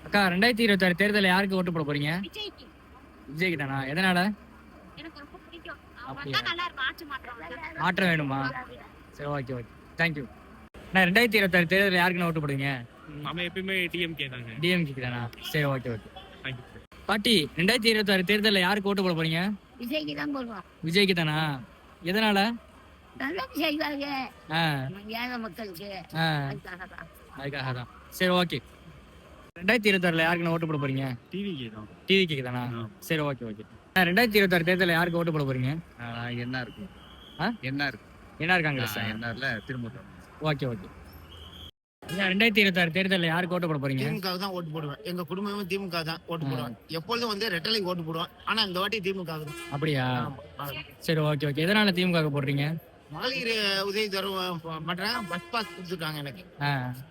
அக்கா 2026 தேர்தலில் யாருக்கு ஓட்டு போட போறீங்க? விஜய்க்கு. விஜய்க்கு தானா? எதனால? எனக்கு ரொம்ப பிடிக்கும். அவங்க அப்படியா? வந்தா நல்லா இருக்கும். ஆட்சி மாற்றம் வந்தா. மாற்றம் வேணுமா? சரி, ஓகே ஓகே. தேங்க்யூ. நான் 2026 தேர்தலில் யாருக்கு ஓட்டு போடுவீங்க? நம்ம எப்பயுமே டிஎம்கே தாங்க. டிஎம்கே தானா? சரி, ஓகே ஓகே. தேங்க்யூ. பாட்டி 2026 தேர்தலில் யாருக்கு ஓட்டு போட போறீங்க? விஜய்க்கு தான் போடுவோம். விஜய்க்கு தானா? எதனால? நல்லது செய்வாங்க ஆ ஏழை மக்களுக்கு. ஆ அதுக்காக தான். அதுக்காக தான். சரி, ஓகே. 2026 யாருக்கு ஓட்டு போட போறீங்க? டிவிகே தான். டிவிக்கு தானா? சரி, ஓகே ஓகே. 2026 தேர்தலில் யாருக்கு ஓட்டு போட போறீங்க? என்ன இருக்கும்? ஆ? என்ன இருக்கும்? என்ஆர் காங்கிரஸ். என்ஆர்ல திரும்ப ஓகே ஓகே. 2026 தேர்தலில் யாருக்கு ஓட்டு போட போறீங்க? திமுக தான் ஓட்டு போடுவேன். எங்க குடும்பமும் திமுக தான் ஓட்டு போடுவேன். எப்பொழுதும் வந்து ரெட்டலைக்கு ஓட்டு போடுவேன். ஆனா இந்த வாட்டி திமுக தான். அப்படியா? சரி, ஓகே ஓகே. எதனால திமுக போடுறீங்க? மகளிர் உதவி தரும் பண்றேன். பஸ் பாஸ் கொடுத்துருக்காங்க எனக்கு.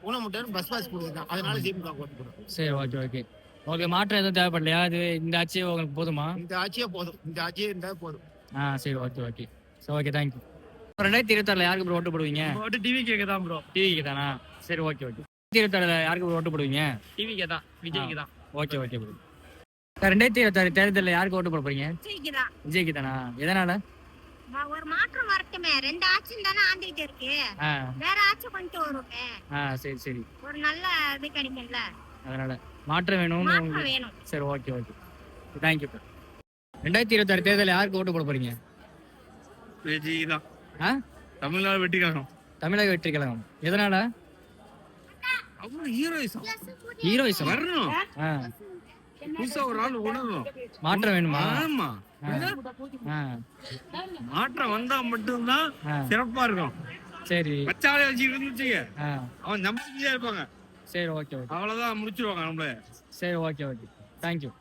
ஊனமுட்டர் பஸ் பாஸ் கொடுத்துருக்காங்க. அதனால திமுக ஓட்டு போடுவேன். சரி, ஓகே ஓகே. ஓகே, மாற்றம் எதுவும் தேவைப்படலையா? இது இந்த ஆட்சி உங்களுக்கு போதுமா? இந்த ஆட்சியே போதும். இந்த ஆட்சியே இருந்தா போதும். சரி, ஓகே ஓகே. சரி, ஓகே, தேங்க்யூ. 2026 யாருக்கு ப்ரோ ஓட்டு போடுவீங்க? ஓட்டு டிவிகே தான் ப்ரோ. டிவிக்கு தானா? சரி, ஓகே ஓகே. 2026 யாருக்கு ப்ரோ ஓட்டு போடுவீங்க? டிவிகே தான். விஜய்க்கு தான். Okay okay bro. 2026 தேர்தலில் யாருக்கு ஓட்டு போட போறீங்க? விஜய்க்கு தான். விஜய்க்கு தானா? எதனால? ஒரு மாற்றம் வரட்டுமே. 2 ஆட்சியும் தானே ஆண்டுகிட்டு இருக்கு. வேற ஆட்சி கொண்டு வருமே. சரி சரி. ஒரு நல்ல இது கிடைக்கும்ல. அதனால மாற்றம் வேணும். மாற்றம் வேணும். சரி, ஓகே ஓகே. தேங்க்யூ. 2026 தேர்தலில் யாருக்கு ஓட்டு போட போறீங்க? விஜய் தான். தமிழ்நாடு வெற்றிக்காரன். தமிழக வெற்றி கழகம். எதனால? அவங்க ஹீரோயிசம் ஹீரோயிசம் வரணும். புதுசா ஒரு ஆள் உணரணும். மாற்றம் வேணுமா? ஆமா, மாற்றம் வந்தா மட்டும்தான் சிறப்பா இருக்கும். சரி, பச்சாலே வச்சுக்க அவன் நம்பிக்கையா இருப்பாங்க. சரி, ஓகே ஓகே. அவ்வளவுதான் முடிச்சிருவாங்க நம்மள. சரி, ஓகே ஓகே. தேங்க்யூ.